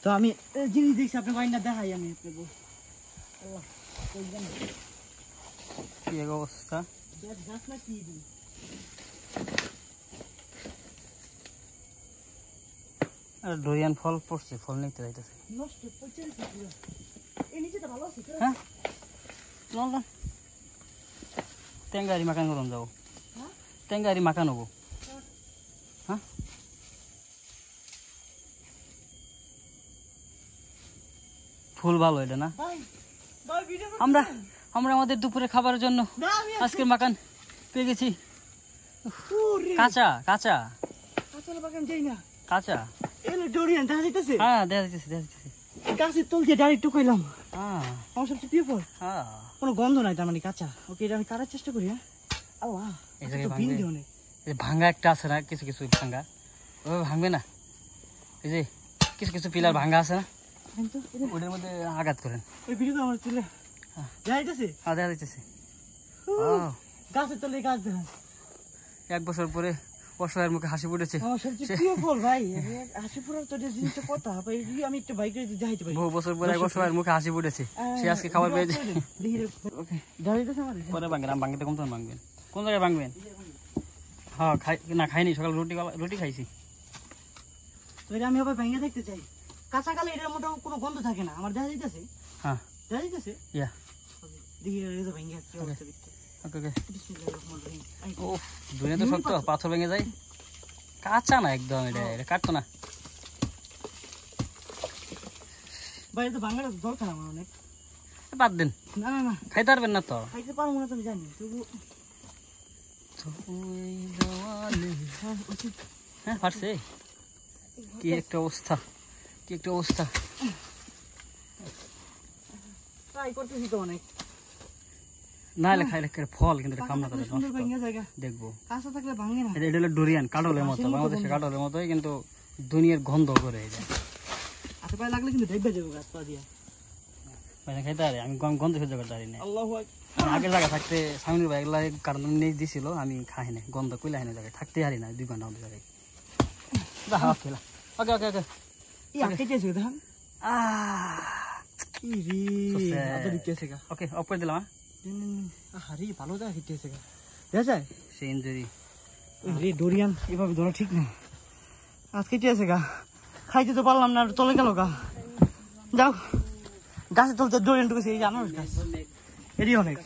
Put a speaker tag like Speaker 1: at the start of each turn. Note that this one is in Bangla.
Speaker 1: তো আমি জিনিস দেখছি আপনি বাইনা দেখাই আমি আপনাকে আল্লাহ
Speaker 2: কি অবস্থা
Speaker 1: গাছ না কি দিই
Speaker 2: আর ডোরিয়ান ফল পড়ছে ফল নিতে যাইতেছে
Speaker 1: নষ্ট পচে গেছে পুরো এই নিচেটা ভালো আছে
Speaker 2: হ্যাঁ লন লন টেঙ্গারি মাকান করুন যাও
Speaker 1: হ্যাঁ
Speaker 2: টেঙ্গারি মাকান হবো হ্যাঁ ফুল ভালো এটা না
Speaker 1: ভাই ভাই ভিডিও
Speaker 2: আমরা আমরা আমাদের দুপুরে খাবারের জন্য
Speaker 1: না আমি
Speaker 2: আজকের মাকান পেয়ে গেছি
Speaker 1: ওরে
Speaker 2: কাঁচা কাঁচা
Speaker 1: কাঁচা বাগান যাই না
Speaker 2: কাঁচা
Speaker 1: এলো ডোরিয়ান দেখা যাইতেছে
Speaker 2: হ্যাঁ দেখা যাচ্ছে
Speaker 1: গাছের তল দিয়ে ডাইরেক্ট ঢুকাইলাম
Speaker 2: হ্যাঁ
Speaker 1: আমার সবচেয়ে প্রিয় ফল
Speaker 2: হ্যাঁ
Speaker 1: কোনো গন্ধ নাই তার মানে কাঁচা ওকে এটা আমি কাটার চেষ্টা করি হ্যাঁ আল্লাহ
Speaker 2: এই জায়গায়
Speaker 1: তো
Speaker 2: ভাঙবে।
Speaker 1: বিন্দু অনেক
Speaker 2: এই ভাঙ্গা একটা আছে না কিছু কিছু ভাঙ্গা ওইভাবে ভাঙবে না এই যে কিছু কিছু পিলার ভাঙ্গা আছে না
Speaker 1: কিন্তু
Speaker 2: ওটার মধ্যে আঘাত করেন
Speaker 1: ওই ভিডিও আমার তুলে যাইতেছে
Speaker 2: হ্যাঁ দেখা যাচ্ছে
Speaker 1: গাছের তলে গাছ দেখা
Speaker 2: 1 বছর পরে অসহায়ের মুখে হাসি ফুটেছে
Speaker 1: আমার সবচেয়ে প্রিয় ফল ভাই হাসি পুরার তো জিনিসটা কথা ভাই আমি একটু বাইক রেখে যাইতে পারি
Speaker 2: বহু বছর পরে এক অসহায়ের মুখে হাসি ফুটেছে সে আজকে খাবার পেয়েছে
Speaker 1: যাইতেছে আমার
Speaker 2: পরে ভাঙবেন আমি ভাঙতে কম তখন ভাঙবেন কোন জায়গায় ভাঙবেন হ্যাঁ না খাইনি সকাল রুটি খাইছি
Speaker 1: তো এটা আমি আবার ভেঙে দেখতে চাই কাঁচা কালে এটার মধ্যে কোনো গন্ধ থাকে না আমার দেখা যাইতেছে
Speaker 2: হ্যাঁ
Speaker 1: দেখা যাইতেছে
Speaker 2: ইয়া
Speaker 1: দেখি এটা ভেঙে কি অবস্থা দেখতে
Speaker 2: ওকে ওকে
Speaker 1: বিসমিল্লাহির রহমানির রহিম
Speaker 2: ও দুনিয়া তো শক্ত পাথর ভেঙে যায় কাঁচা না একদম এটা কাটতো না
Speaker 1: ভাই এটা ভাঙাটা দরকার আমার অনেক
Speaker 2: বাদ দেন
Speaker 1: না না না
Speaker 2: খাইতে পারবেন না তো
Speaker 1: খাইতে পারবো না তো আমি জানি তবু
Speaker 2: হ্যাঁ পারছে কি একটা অবস্থা কি একটা অবস্থা
Speaker 1: ট্রাই করতেছি তো অনেক
Speaker 2: না হলে খাইলে ফল কিন্তু এটা কামনা করে
Speaker 1: সুন্দর ভেঙে জায়গা
Speaker 2: দেখবো
Speaker 1: কাঁচা থাকলে ভাঙে না
Speaker 2: এটা হলো ডোরিয়ান কাটলের মতো বাংলাদেশে কাটলের মতোই কিন্তু দুনিয়ার গন্ধ করে এটা
Speaker 1: হাতে পায়ে লাগলে কিন্তু দেখবে যাবো গাছ পা দিয়া
Speaker 2: মানে খাইতে পারে আমি গন্ধ সহ্য করতে পারি না
Speaker 1: আল্লাহু
Speaker 2: আগের জায়গায় থাকতে সামনের ভাই এগুলা কারণ নিয়ে দিছিল আমি খাই না গন্ধ কইলে হাই না জায়গায় থাকতে হারি না 2 ঘন্টা আমাদের জায়গায় ওকে ওকে ওকে
Speaker 1: ই আকে যেছে দেখেন ই রে আদা দিতেছে গা
Speaker 2: ওকে অফ করে দিলাম
Speaker 1: হারি ভালো জায়গা দিতেছে গা দেখা যায়
Speaker 2: সে ইনজুরি
Speaker 1: রে ডোরিয়ান এভাবে ধরা ঠিক না আজকে কি আছে গা খাইতে তো পারলাম না চলে গেল গা যাও গাছে চলতে ডোরিয়ান ঢুকেছে এই যে আনারস গাছ এরই অনেক